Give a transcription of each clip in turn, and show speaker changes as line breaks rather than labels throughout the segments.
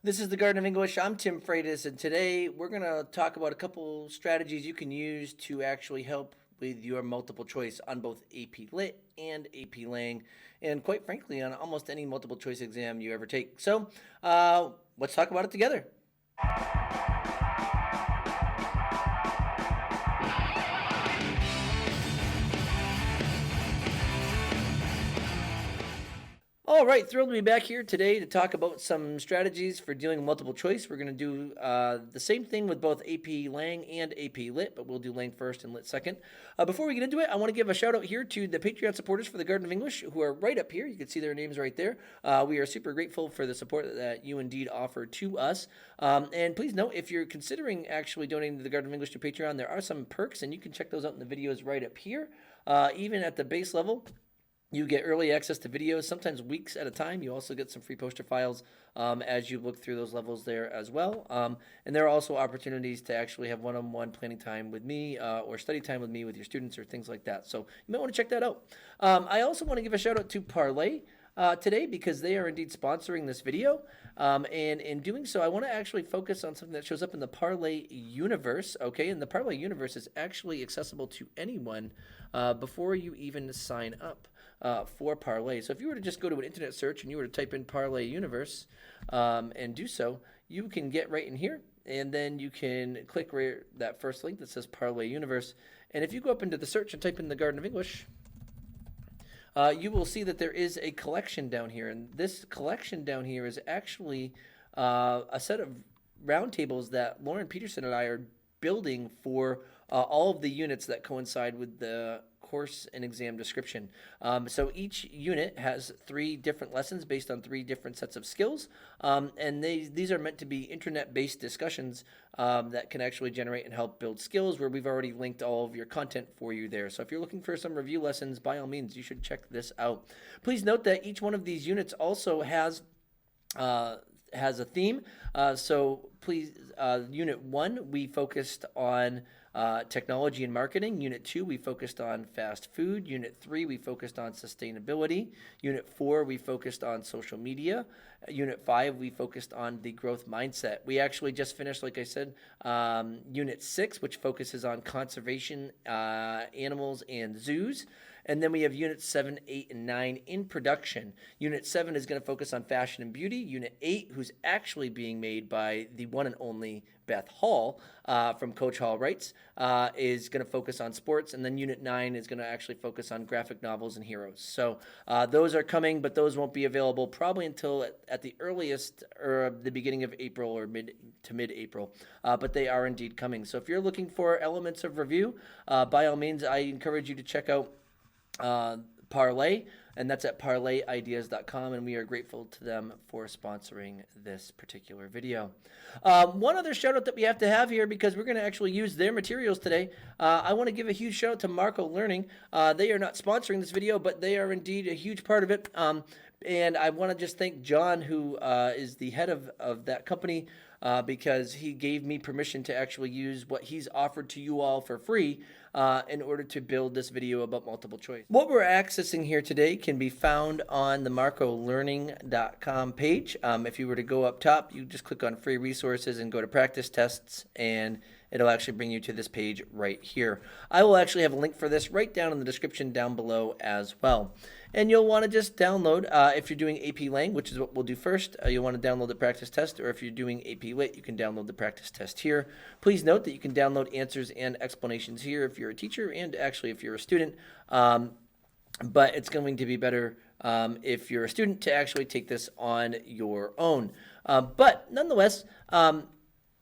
This is the Garden of English. I'm Tim Freitas, and today we're going to talk about a couple strategies you can use to actually help with your multiple choice on both AP Lit and AP Lang, and quite frankly, on almost any multiple choice exam you ever take. So let's talk about it together. All right, thrilled to be back here today to talk about some strategies for dealing with multiple choice. We're going to do the same thing with both AP Lang and AP Lit, but we'll do Lang first and Lit second. Before we get into it, I want to give a shout out here to the Patreon supporters for the Garden of English who are right up here. You can see their names right there. We are super grateful for the support that you indeed offer to us. And please note, if you're considering actually donating to the Garden of English to Patreon, there are some perks, and you can check those out in the videos right up here. Even at the base level, you get early access to videos, sometimes weeks at a time. You also get some free poster files as you look through those levels there as well. And there are also opportunities to actually have one-on-one planning time with me or study time with me with your students or things like that. So you might want to check that out. I also want to give a shout out to Parlay today because they are indeed sponsoring this video. And in doing so, I want to actually focus on something that shows up in the Parlay universe, okay? And the Parlay universe is actually accessible to anyone before you even sign up for Parlay. So if you were to just go to an internet search and you were to type in Parlay Universe and do so, you can get right in here, and then you can click right that first link that says Parlay Universe. And if you go up into the search and type in the Garden of English, you will see that there is a collection down here. And this collection down here is actually a set of roundtables that Lauren Peterson and I are building for all of the units that coincide with the course and exam description. So each unit has 3 different lessons based on 3 different sets of skills. And these are meant to be internet-based discussions that can actually generate and help build skills, where we've already linked all of your content for you there. So if you're looking for some review lessons, by all means, you should check this out. Please note that each one of these units also has a theme. So please, Unit 1, we focused on technology and marketing. Unit 2, we focused on fast food. Unit 3, we focused on sustainability. Unit 4, we focused on social media. Unit 5, we focused on the growth mindset. We actually just finished, like I said, Unit 6, which focuses on conservation, animals, and zoos. And then we have Units 7, 8, and 9 in production. Unit 7 is going to focus on fashion and beauty. Unit 8, who's actually being made by the one and only Beth Hall from Coach Hall Writes, is going to focus on sports. And then Unit 9 is going to actually focus on graphic novels and heroes. So those are coming, but those won't be available probably until at the earliest or the beginning of April or mid-April. But they are indeed coming. So if you're looking for elements of review, by all means, I encourage you to check out Parlay, and that's at parlayideas.com, and we are grateful to them for sponsoring this particular video. One other shout out that we have to have here, because we're going to actually use their materials today. I want to give a huge shout out to Marco Learning. They are not sponsoring this video, but they are indeed a huge part of it. And I want to just thank John, who is the head of that company, because he gave me permission to actually use what he's offered to you all for free in order to build this video about multiple choice. What we're accessing here today can be found on the marcolearning.com page. If you were to go up top, you just click on free resources and go to practice tests, and it'll actually bring you to this page right here. I will actually have a link for this right down in the description down below as well. And you'll want to just download, if you're doing AP Lang, which is what we'll do first, you'll want to download the practice test, or if you're doing AP Lit, you can download the practice test here. Please note that you can download answers and explanations here if you're a teacher and actually if you're a student. But it's going to be better if you're a student to actually take this on your own. But nonetheless,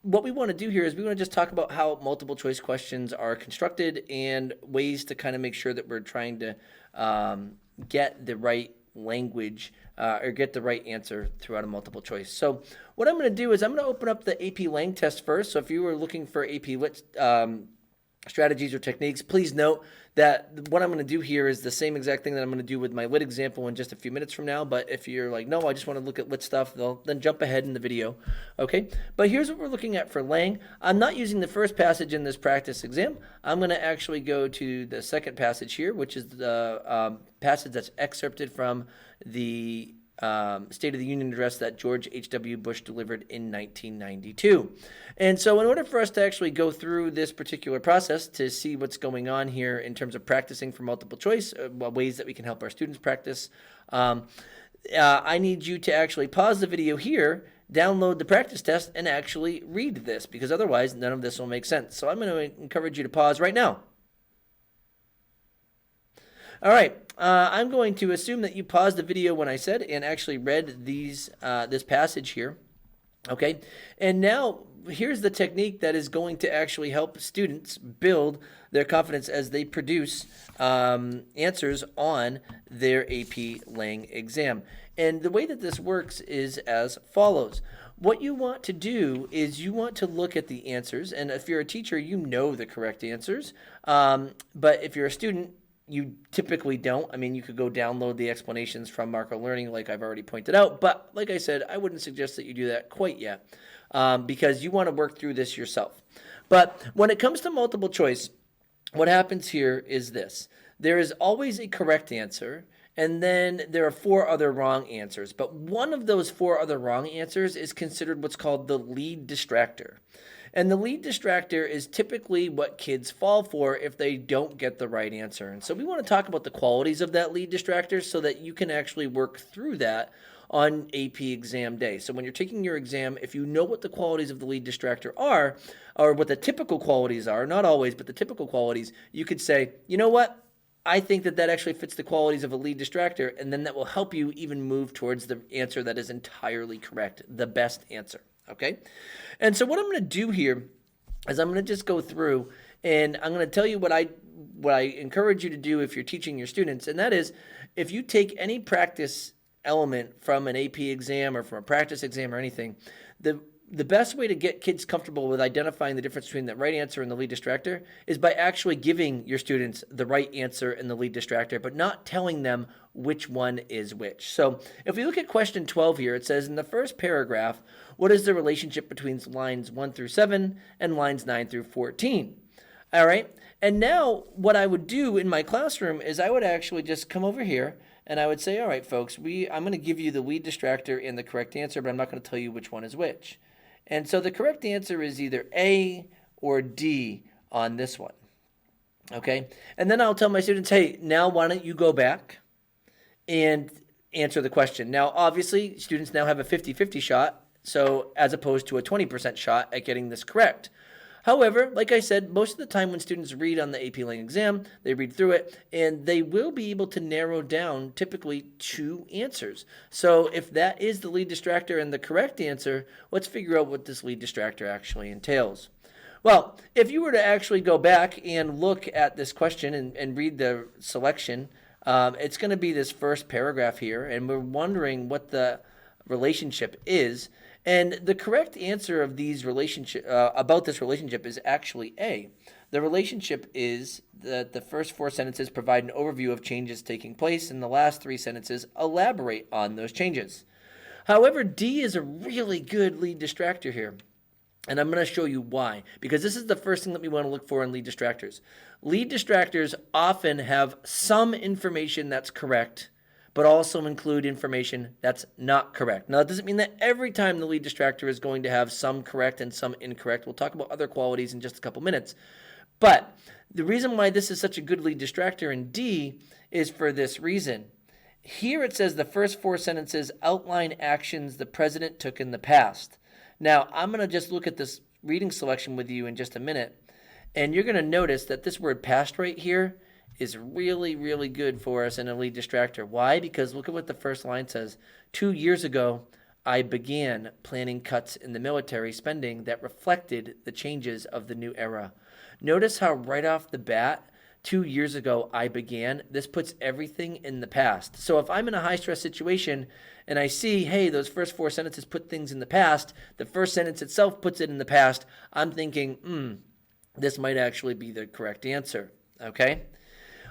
what we want to do here is we want to just talk about how multiple choice questions are constructed and ways to kind of make sure that we're trying to get the right language or get the right answer throughout a multiple choice. So what I'm going to do is I'm going to open up the AP Lang test first. So if you were looking for AP Lit strategies or techniques, please note that what I'm going to do here is the same exact thing that I'm going to do with my Lit example in just a few minutes from now. But if you're like, no, I just want to look at Lit stuff, then jump ahead in the video. Okay, but here's what we're looking at for Lang. I'm not using the first passage in this practice exam. I'm going to actually go to the second passage here, which is the passage that's excerpted from the State of the Union address that George H.W. Bush delivered in 1992. And so in order for us to actually go through this particular process to see what's going on here in terms of practicing for multiple choice, ways that we can help our students practice, I need you to actually pause the video here, download the practice test, and actually read this, because otherwise none of this will make sense. So I'm going to encourage you to pause right now. All right, I'm going to assume that you paused the video when I said and actually read this passage here, okay? And now here's the technique that is going to actually help students build their confidence as they produce answers on their AP Lang exam. And the way that this works is as follows. What you want to do is you want to look at the answers, and if you're a teacher, you know the correct answers, but if you're a student, you typically don't. I mean, you could go download the explanations from Marco Learning like I've already pointed out, but like I said, I wouldn't suggest that you do that quite yet because you want to work through this yourself. But when it comes to multiple choice, what happens here is this. There is always a correct answer, and then there are 4 other wrong answers. But one of those 4 other wrong answers is considered what's called the lead distractor. And the lead distractor is typically what kids fall for if they don't get the right answer. And so we want to talk about the qualities of that lead distractor so that you can actually work through that on AP exam day. So when you're taking your exam, if you know what the qualities of the lead distractor are, or what the typical qualities are, not always, but the typical qualities, you could say, you know what? I think that that actually fits the qualities of a lead distractor, and then that will help you even move towards the answer that is entirely correct, the best answer. Okay, and so what I'm going to do here is I'm going to just go through and I'm going to tell you what I encourage you to do if you're teaching your students, and that is if you take any practice element from an AP exam or from a practice exam or anything, the best way to get kids comfortable with identifying the difference between the right answer and the lead distractor is by actually giving your students the right answer and the lead distractor, but not telling them which one is which. So if we look at question 12 here, it says in the first paragraph, what is the relationship between lines 1 through 7 and lines 9 through 14? All right. And now what I would do in my classroom is I would actually just come over here and I would say, all right, folks, I'm going to give you the lead distractor and the correct answer, but I'm not going to tell you which one is which. And so the correct answer is either A or D on this one, okay? And then I'll tell my students, hey, now why don't you go back and answer the question. Now, obviously, students now have a 50-50 shot, so as opposed to a 20% shot at getting this correct. However, like I said, most of the time when students read on the AP Lang exam, they read through it, and they will be able to narrow down typically 2 answers. So if that is the lead distractor and the correct answer, let's figure out what this lead distractor actually entails. Well, if you were to actually go back and look at this question and read the selection, it's going to be this first paragraph here, and we're wondering what the relationship is. And the correct answer of these about this relationship is actually A. The relationship is that the first 4 sentences provide an overview of changes taking place, and the last 3 sentences elaborate on those changes. However, D is a really good lead distractor here. And I'm going to show you why, because this is the first thing that we want to look for in lead distractors. Lead distractors often have some information that's correct, but also include information that's not correct. Now, that doesn't mean that every time the lead distractor is going to have some correct and some incorrect. We'll talk about other qualities in just a couple minutes. But the reason why this is such a good lead distractor in D is for this reason. Here it says the first 4 sentences outline actions the president took in the past. Now, I'm going to just look at this reading selection with you in just a minute, and you're going to notice that this word past right here is really, really good for us in a lead distractor. Why? Because look at what the first line says. 2 years ago, I began planning cuts in the military spending that reflected the changes of the new era. Notice how right off the bat, 2 years ago, I began. This puts everything in the past. So if I'm in a high-stress situation and I see, hey, those first 4 sentences put things in the past, the first sentence itself puts it in the past, I'm thinking, this might actually be the correct answer, okay?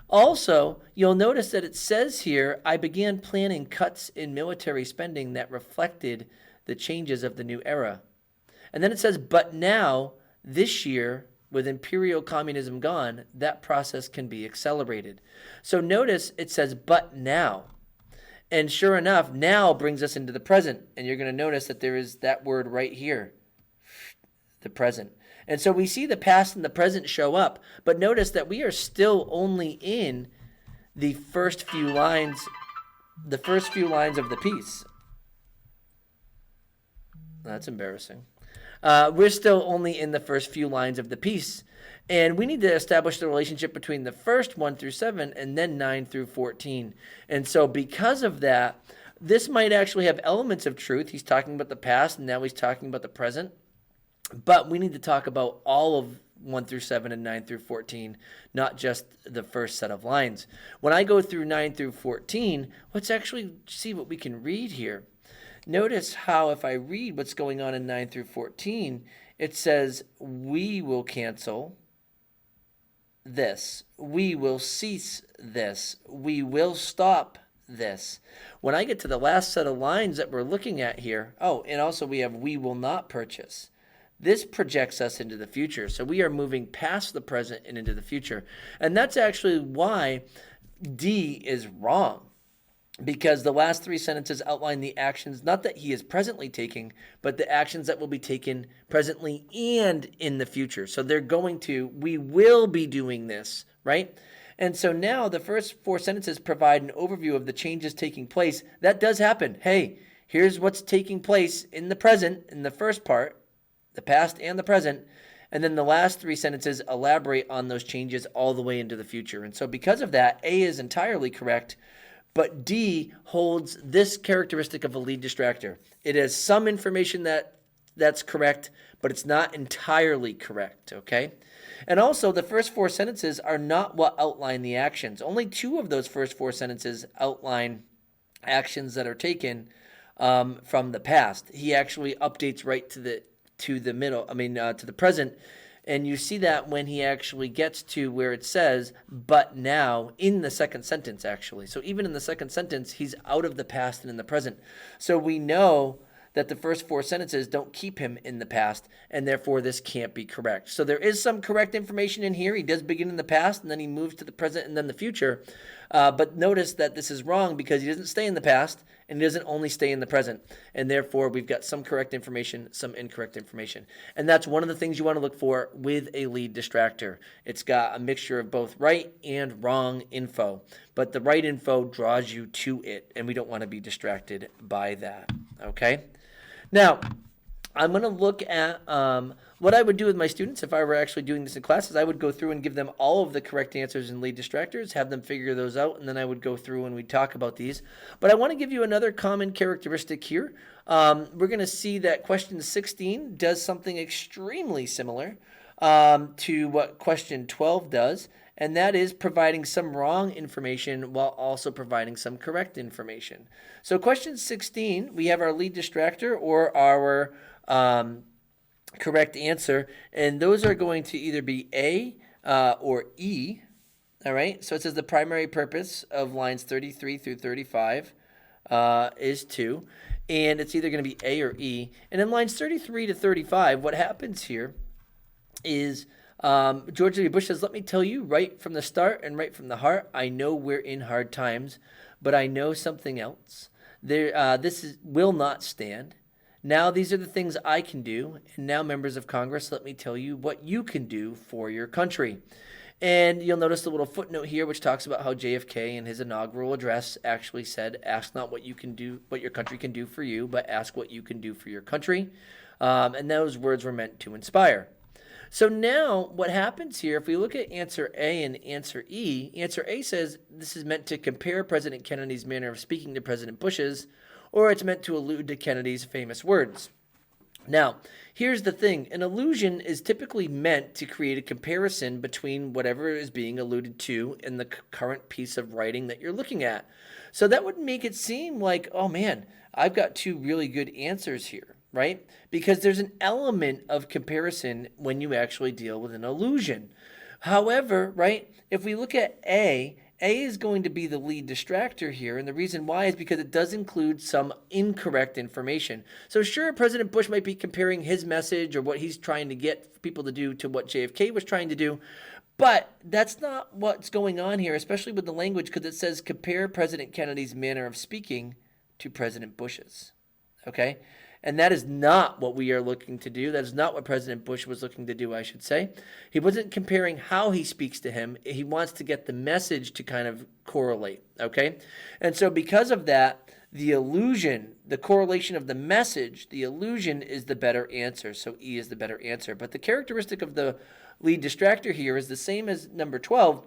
Also, you'll notice that it says here, I began planning cuts in military spending that reflected the changes of the new era. And then it says, but now, this year, with imperial communism gone, that process can be accelerated. So notice it says, but now. And sure enough, now brings us into the present. And you're going to notice that there is that word right here, the present. And so we see the past and the present show up. But notice that we are still only in the first few lines of the piece. That's embarrassing. We're still only in the first few lines of the piece. And we need to establish the relationship between the first 1 through 7 and then 9 through 14. And so because of that, this might actually have elements of truth. He's talking about the past, and now he's talking about the present. But we need to talk about all of 1 through 7 and 9 through 14, not just the first set of lines. When I go through 9 through 14, let's actually see what we can read here. Notice how if I read what's going on in 9 through 14, it says, we will cancel this. We will cease this. We will stop this. When I get to the last set of lines that we're looking at here, and also we have we will not purchase. This projects us into the future. So we are moving past the present and into the future. And that's actually why D is wrong. Because the last 3 sentences outline the actions, not that he is presently taking, but the actions that will be taken presently and in the future. So we will be doing this, right? And so now the first 4 sentences provide an overview of the changes taking place. That does happen. Hey, here's what's taking place in the present, in the first part, the past and the present. And then the last 3 sentences elaborate on those changes all the way into the future. And so because of that, A is entirely correct. But D holds this characteristic of a lead distractor. It has some information that's correct, but it's not entirely correct, okay? And also, the first 4 sentences are not what outline the actions. Only 2 of those first 4 sentences outline actions that are taken from the past. He actually updates right to the present. And you see that when he actually gets to where it says, but now, in the second sentence, actually. So even in the second sentence, he's out of the past and in the present. So we know that the first 4 sentences don't keep him in the past, and therefore this can't be correct. So there is some correct information in here. He does begin in the past, and then he moves to the present and then the future. But notice that this is wrong because he doesn't stay in the past, and he doesn't only stay in the present. And therefore, we've got some correct information, some incorrect information. And that's one of the things you want to look for with a lead distractor. It's got a mixture of both right and wrong info. But the right info draws you to it, and we don't want to be distracted by that. Okay? Now, I'm going to look at what I would do with my students if I were actually doing this in classes. I would go through and give them all of the correct answers in lead distractors, have them figure those out, and then I would go through and we'd talk about these. But I want to give you another common characteristic here. We're going to see that question 16 does something extremely similar to what question 12 does, and that is providing some wrong information while also providing some correct information. So question 16, we have our lead distractor or our correct answer, and those are going to either be A or E. All right, so it says the primary purpose of lines 33 through 35 is to, and it's either going to be A or E. And in lines 33 to 35, what happens here is George W. Bush says, let me tell you right from the start and right from the heart, I know we're in hard times, but I know something else. Will not stand. Now these are the things I can do, and now members of Congress, let me tell you what you can do for your country. And you'll notice the little footnote here which talks about how JFK in his inaugural address actually said, ask not what you can do, what your country can do for you, but ask what you can do for your country. And those words were meant to inspire. So now what happens here, if we look at answer A and answer E, answer A says this is meant to compare President Kennedy's manner of speaking to President Bush's, or it's meant to allude to Kennedy's famous words. Now, here's the thing. An allusion is typically meant to create a comparison between whatever is being alluded to in the current piece of writing that you're looking at. So that would make it seem like, oh man, I've got 2 really good answers here, right? Because there's an element of comparison when you actually deal with an allusion. However, right, if we look at A is going to be the lead distractor here, and the reason why is because it does include some incorrect information. So sure, President Bush might be comparing his message or what he's trying to get people to do to what JFK was trying to do, But that's not what's going on here, especially with the language, because it says compare President Kennedy's manner of speaking to President Bush's. Okay? And that is not what we are looking to do. That is not what President Bush was looking to do, I should say. He wasn't comparing how he speaks to him. He wants to get the message to kind of correlate, okay? And so because of that, the illusion, the correlation of the message, the illusion is the better answer. So E is the better answer. But the characteristic of the lead distractor here is the same as number 12,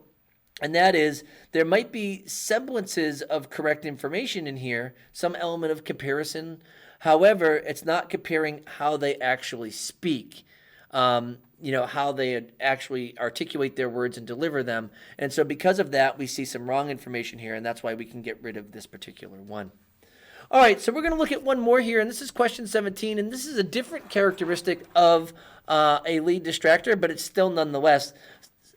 and that is there might be semblances of correct information in here, some element of comparison. However, it's not comparing how they actually speak, how they actually articulate their words and deliver them. And so because of that, we see some wrong information here, and that's why we can get rid of this particular one. All right, so we're going to look at one more here, and this is question 17, and this is a different characteristic of a lead distractor, but it's still nonetheless.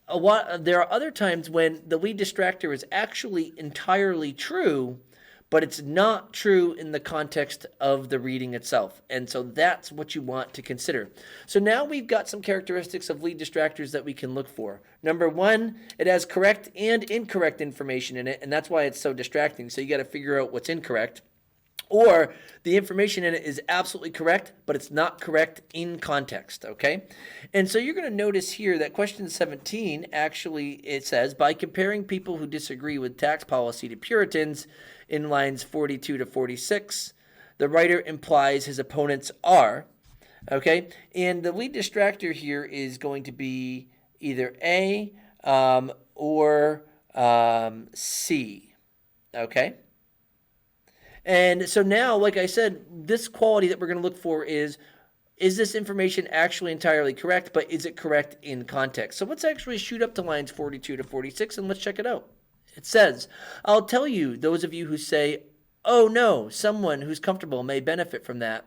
There are other times when the lead distractor is actually entirely true, but it's not true in the context of the reading itself. And so that's what you want to consider. So now we've got some characteristics of lead distractors that we can look for. Number one, it has correct and incorrect information in it, and that's why it's so distracting. So you got to figure out what's incorrect. Or the information in it is absolutely correct, but it's not correct in context, okay? And so you're going to notice here that question 17, actually, it says, by comparing people who disagree with tax policy to Puritans in lines 42 to 46, the writer implies his opponents are, okay? And the lead distractor here is going to be either A or C, okay? And so now, like I said, this quality that we're going to look for is this information actually entirely correct, but is it correct in context? So let's actually shoot up to lines 42 to 46 and let's check it out. It says, I'll tell you, those of you who say, oh no, someone who's comfortable may benefit from that.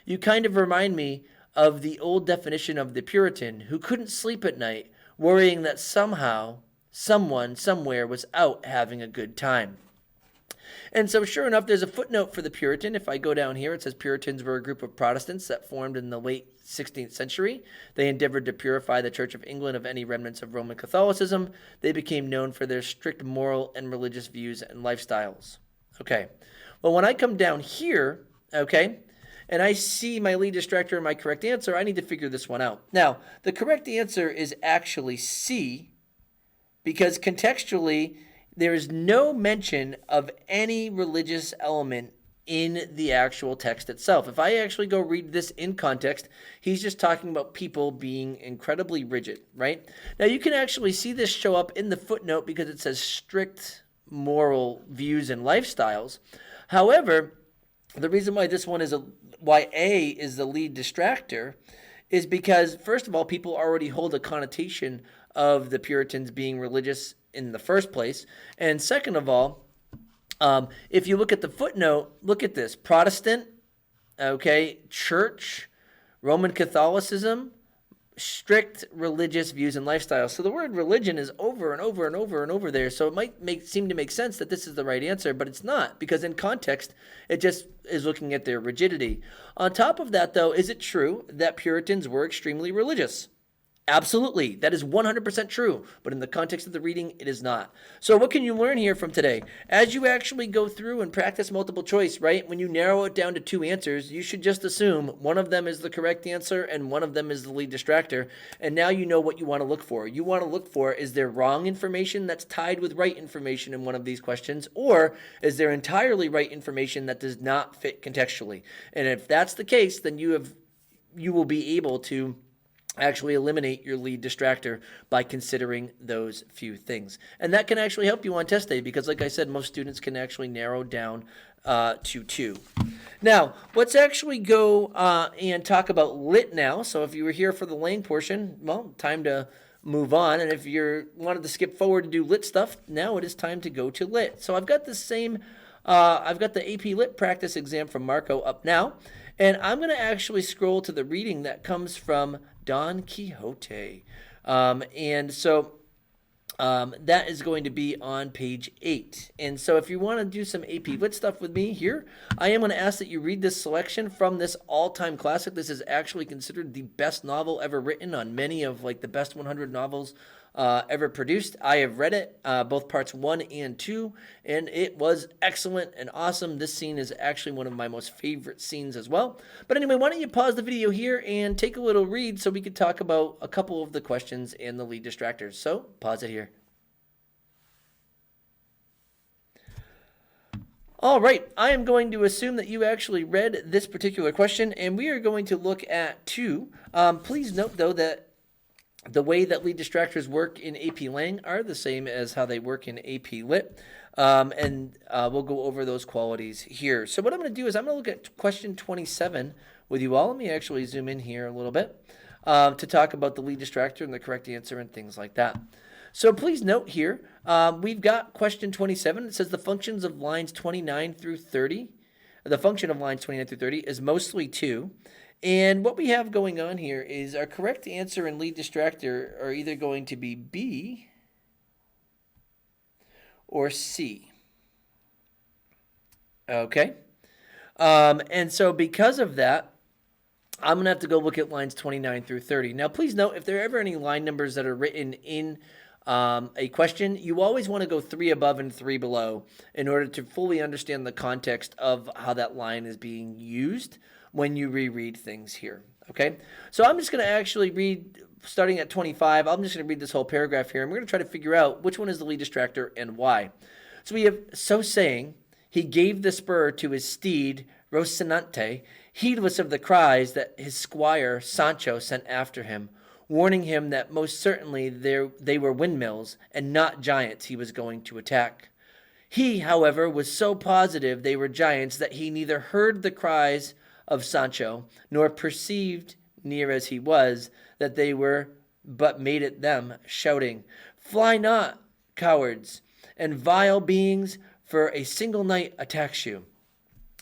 You kind of remind me of the old definition of the Puritan who couldn't sleep at night, worrying that somehow, someone, somewhere was out having a good time. And so sure enough, there's a footnote for the Puritan. If I go down here, it says Puritans were a group of Protestants that formed in the late 16th century. They endeavored to purify the Church of England of any remnants of Roman Catholicism. They became known for their strict moral and religious views and lifestyles. Okay. Well, when I come down here, okay, and I see my lead distractor and my correct answer, I need to figure this one out. Now, the correct answer is actually C, because contextually, there is no mention of any religious element in the actual text itself. If I actually go read this in context, he's just talking about people being incredibly rigid, right? Now, you can actually see this show up in the footnote because it says strict moral views and lifestyles. However, the reason why this one is why A is the lead distractor is because, first of all, people already hold a connotation of the Puritans being religious in the first place. And second of all, if you look at the footnote, look at this. Protestant, okay, church, Roman Catholicism, strict religious views and lifestyles. So the word religion is over and over and over and over there. So it might seem to make sense that this is the right answer, but it's not, because in context, it just is looking at their rigidity. On top of that, though, is it true that Puritans were extremely religious? Absolutely. That is 100% true. But in the context of the reading, it is not. So what can you learn here from today? As you actually go through and practice multiple choice, right, when you narrow it down to two answers, you should just assume one of them is the correct answer and one of them is the lead distractor. And now you know what you want to look for. You want to look for, is there wrong information that's tied with right information in one of these questions? Or is there entirely right information that does not fit contextually? And if that's the case, then you will be able to actually eliminate your lead distractor by considering those few things. And that can actually help you on test day because, like I said, most students can actually narrow down to two. Now, let's actually go and talk about lit now. So if you were here for the Lang portion, well, time to move on. And if you wanted to skip forward to do lit stuff, now it is time to go to lit. So I've got the same, I've got the AP Lit practice exam from Marco up now. And I'm going to actually scroll to the reading that comes from Don Quixote. And so that is going to be on page 8. And so if you want to do some AP Lit stuff with me here, I am going to ask that you read this selection from this all-time classic. This is actually considered the best novel ever written on many of like the best 100 novels ever produced. I have read it, both parts 1 and 2, and it was excellent and awesome. This scene is actually one of my most favorite scenes as well. But anyway, why don't you pause the video here and take a little read so we could talk about a couple of the questions and the lead distractors. So pause it here. All right, I am going to assume that you actually read this particular question, and we are going to look at 2. Please note, though, that the way that lead distractors work in AP Lang are the same as how they work in AP Lit, and we'll go over those qualities here. So what I'm going to do is I'm going to look at question 27 with you all. Let me actually zoom in here a little bit to talk about the lead distractor and the correct answer and things like that. So please note here, we've got question 27. It says the functions of lines 29 through 30. The function of lines 29 through 30 is mostly 2. And what we have going on here is our correct answer and lead distractor are either going to be B or C. Okay? And so because of that, I'm going to have to go look at lines 29 through 30. Now, please note, if there are ever any line numbers that are written in a question, you always want to go 3 above and 3 below in order to fully understand the context of how that line is being used when you reread things here. Okay, so I'm just going to actually read starting at 25. I'm just going to read this whole paragraph here, and we're going to try to figure out which one is the lead distractor and why. So we have, so saying, he gave the spur to his steed Rocinante, heedless of the cries that his squire Sancho sent after him, warning him that most certainly they were windmills and not giants he was going to attack. He, however, was so positive they were giants that he neither heard the cries of Sancho nor perceived, near as he was, that they were, but made at them, shouting, "Fly not, cowards, and vile beings, for a single knight attacks you."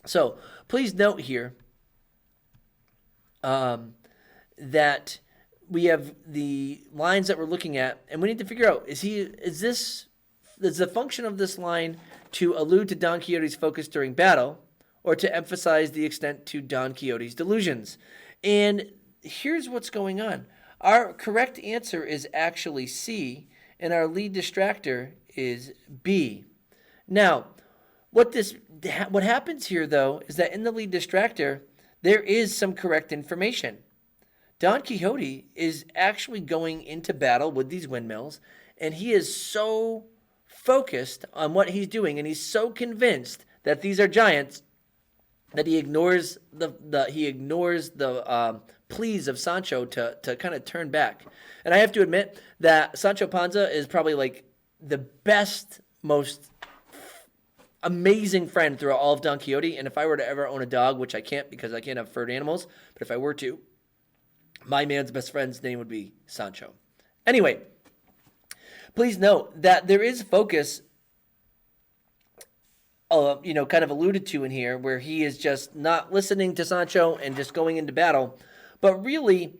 So please note here that we have the lines that we're looking at, and we need to figure out, is the function of this line to allude to Don Quixote's focus during battle, or to emphasize the extent to Don Quixote's delusions? And here's what's going on. Our correct answer is actually C, and our lead distractor is B. Now, what happens here, though, is that in the lead distractor, there is some correct information. Don Quixote is actually going into battle with these windmills, and he is so focused on what he's doing, and he's so convinced that these are giants that he ignores the pleas of Sancho to kind of turn back. And I have to admit that Sancho Panza is probably like the best, most amazing friend throughout all of Don Quixote. And if I were to ever own a dog, which I can't because I can't have furred animals, but if I were to, my man's best friend's name would be Sancho. Anyway, please note that there is focus, kind of alluded to in here, where he is just not listening to Sancho and just going into battle. But really,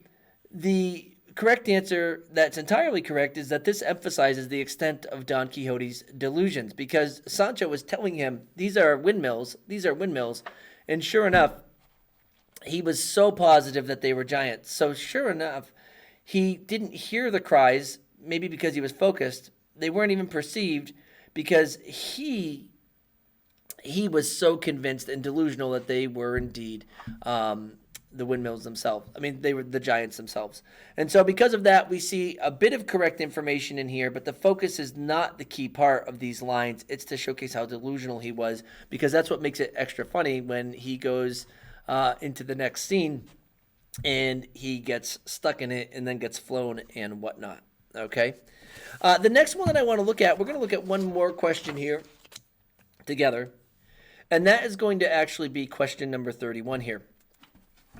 the correct answer that's entirely correct is that this emphasizes the extent of Don Quixote's delusions, because Sancho was telling him, these are windmills, and sure enough, he was so positive that they were giants. So sure enough, he didn't hear the cries, maybe because he was focused. They weren't even perceived because he was so convinced and delusional that they were indeed the windmills themselves. I mean, they were the giants themselves. And so because of that, we see a bit of correct information in here, but the focus is not the key part of these lines. It's to showcase how delusional he was, because that's what makes it extra funny when he goes into the next scene and he gets stuck in it and then gets flown and whatnot. Okay. The next one that I want to look at, we're going to look at one more question here together, and that is going to actually be question number 31 here.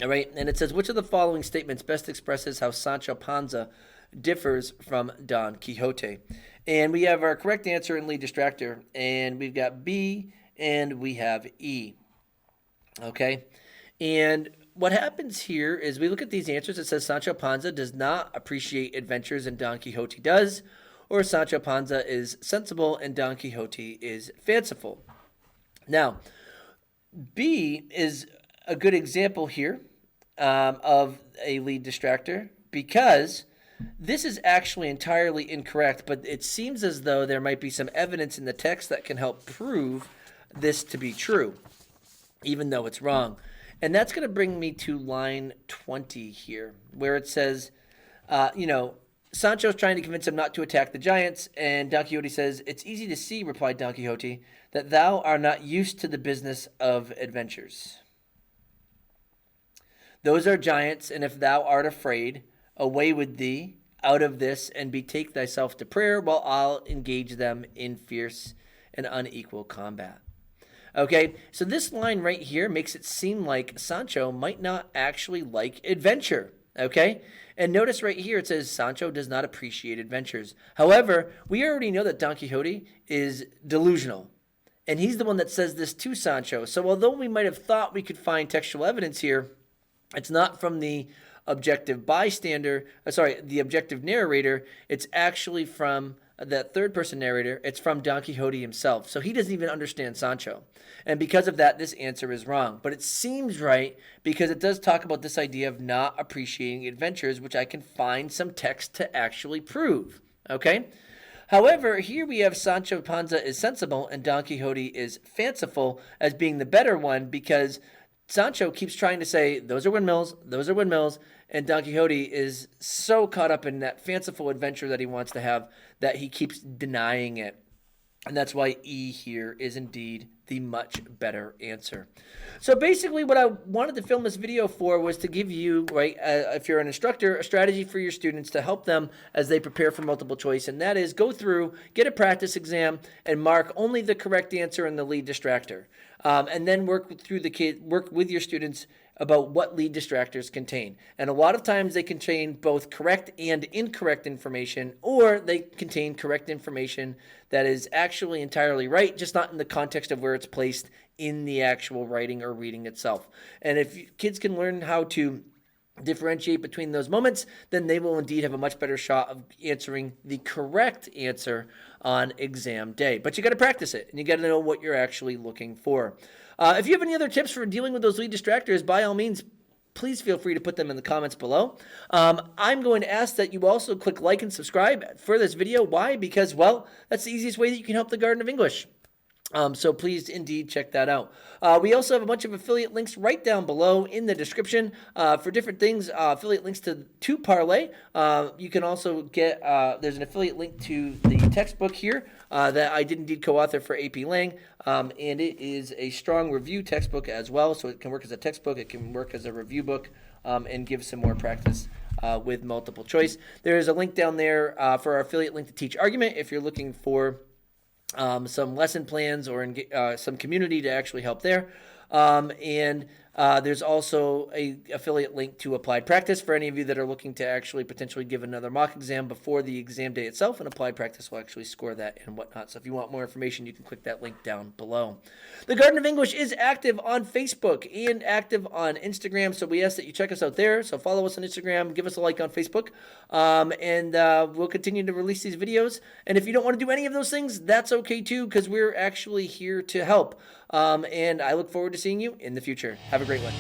All right, and it says, which of the following statements best expresses how Sancho Panza differs from Don Quixote? And we have our correct answer in lead distractor, and we've got B and we have E. Okay, and what happens here is we look at these answers. It says Sancho Panza does not appreciate adventures and Don Quixote does, or Sancho Panza is sensible and Don Quixote is fanciful. Now, B is a good example here of a lead distractor, because This is actually entirely incorrect, but it seems as though there might be some evidence in the text that can help prove this to be true, even though it's wrong. And that's going to bring me to line 20 here, where it says, Sancho's trying to convince him not to attack the giants, and Don Quixote says, "It's easy to see," replied Don Quixote, "that thou art not used to the business of adventures. Those are giants, and if thou art afraid, away with thee out of this, and betake thyself to prayer, while I'll engage them in fierce and unequal combat." Okay, so this line right here makes it seem like Sancho might not actually like adventure. Okay, and notice right here it says Sancho does not appreciate adventures. However, we already know that Don Quixote is delusional, and he's the one that says this to Sancho. So although we might have thought we could find textual evidence here, it's not from the objective the objective narrator. It's actually from that third-person narrator. It's from Don Quixote himself. So he doesn't even understand Sancho. And because of that, this answer is wrong. But it seems right because it does talk about this idea of not appreciating adventures, which I can find some text to actually prove. Okay? However, here we have Sancho Panza is sensible and Don Quixote is fanciful as being the better one, because Sancho keeps trying to say, those are windmills, and Don Quixote is so caught up in that fanciful adventure that he wants to have that he keeps denying it. And that's why E here is indeed the much better answer. So basically what I wanted to film this video for was to give you, if you're an instructor, a strategy for your students to help them as they prepare for multiple choice. And that is go through, get a practice exam, and mark only the correct answer in the lead distractor. And then work with your students about what lead distractors contain. And a lot of times they contain both correct and incorrect information, or they contain correct information that is actually entirely right, just not in the context of where it's placed in the actual writing or reading itself. And if kids can learn how to differentiate between those moments, then they will indeed have a much better shot of answering the correct answer on exam day. But you got to practice it, and you got to know what you're actually looking for. If you have any other tips for dealing with those lead distractors, by all means, please feel free to put them in the comments below. I'm going to ask that you also click like and subscribe for this video. Why? Because, well, that's the easiest way that you can help the Garden of English. So please indeed check that out. We also have a bunch of affiliate links right down below in the description for different things. Affiliate links to Parlay. You can also get, there's an affiliate link to the textbook here that I did indeed co-author for AP Lang. And it is a strong review textbook as well. So it can work as a textbook. It can work as a review book and give some more practice with multiple choice. There is a link down there for our affiliate link to Teach Argument if you're looking for some lesson plans or some community to actually help there. And there's also a affiliate link to Applied Practice for any of you that are looking to actually potentially give another mock exam before the exam day itself, and Applied Practice will actually score that and whatnot. So if you want more information, you can click that link down below. The Garden of English is active on Facebook and active on Instagram, so we ask that you check us out there. So follow us on Instagram, give us a like on Facebook, and we'll continue to release these videos. And if you don't want to do any of those things, that's okay too, because we're actually here to help. And I look forward to seeing you in the future. Have a great one.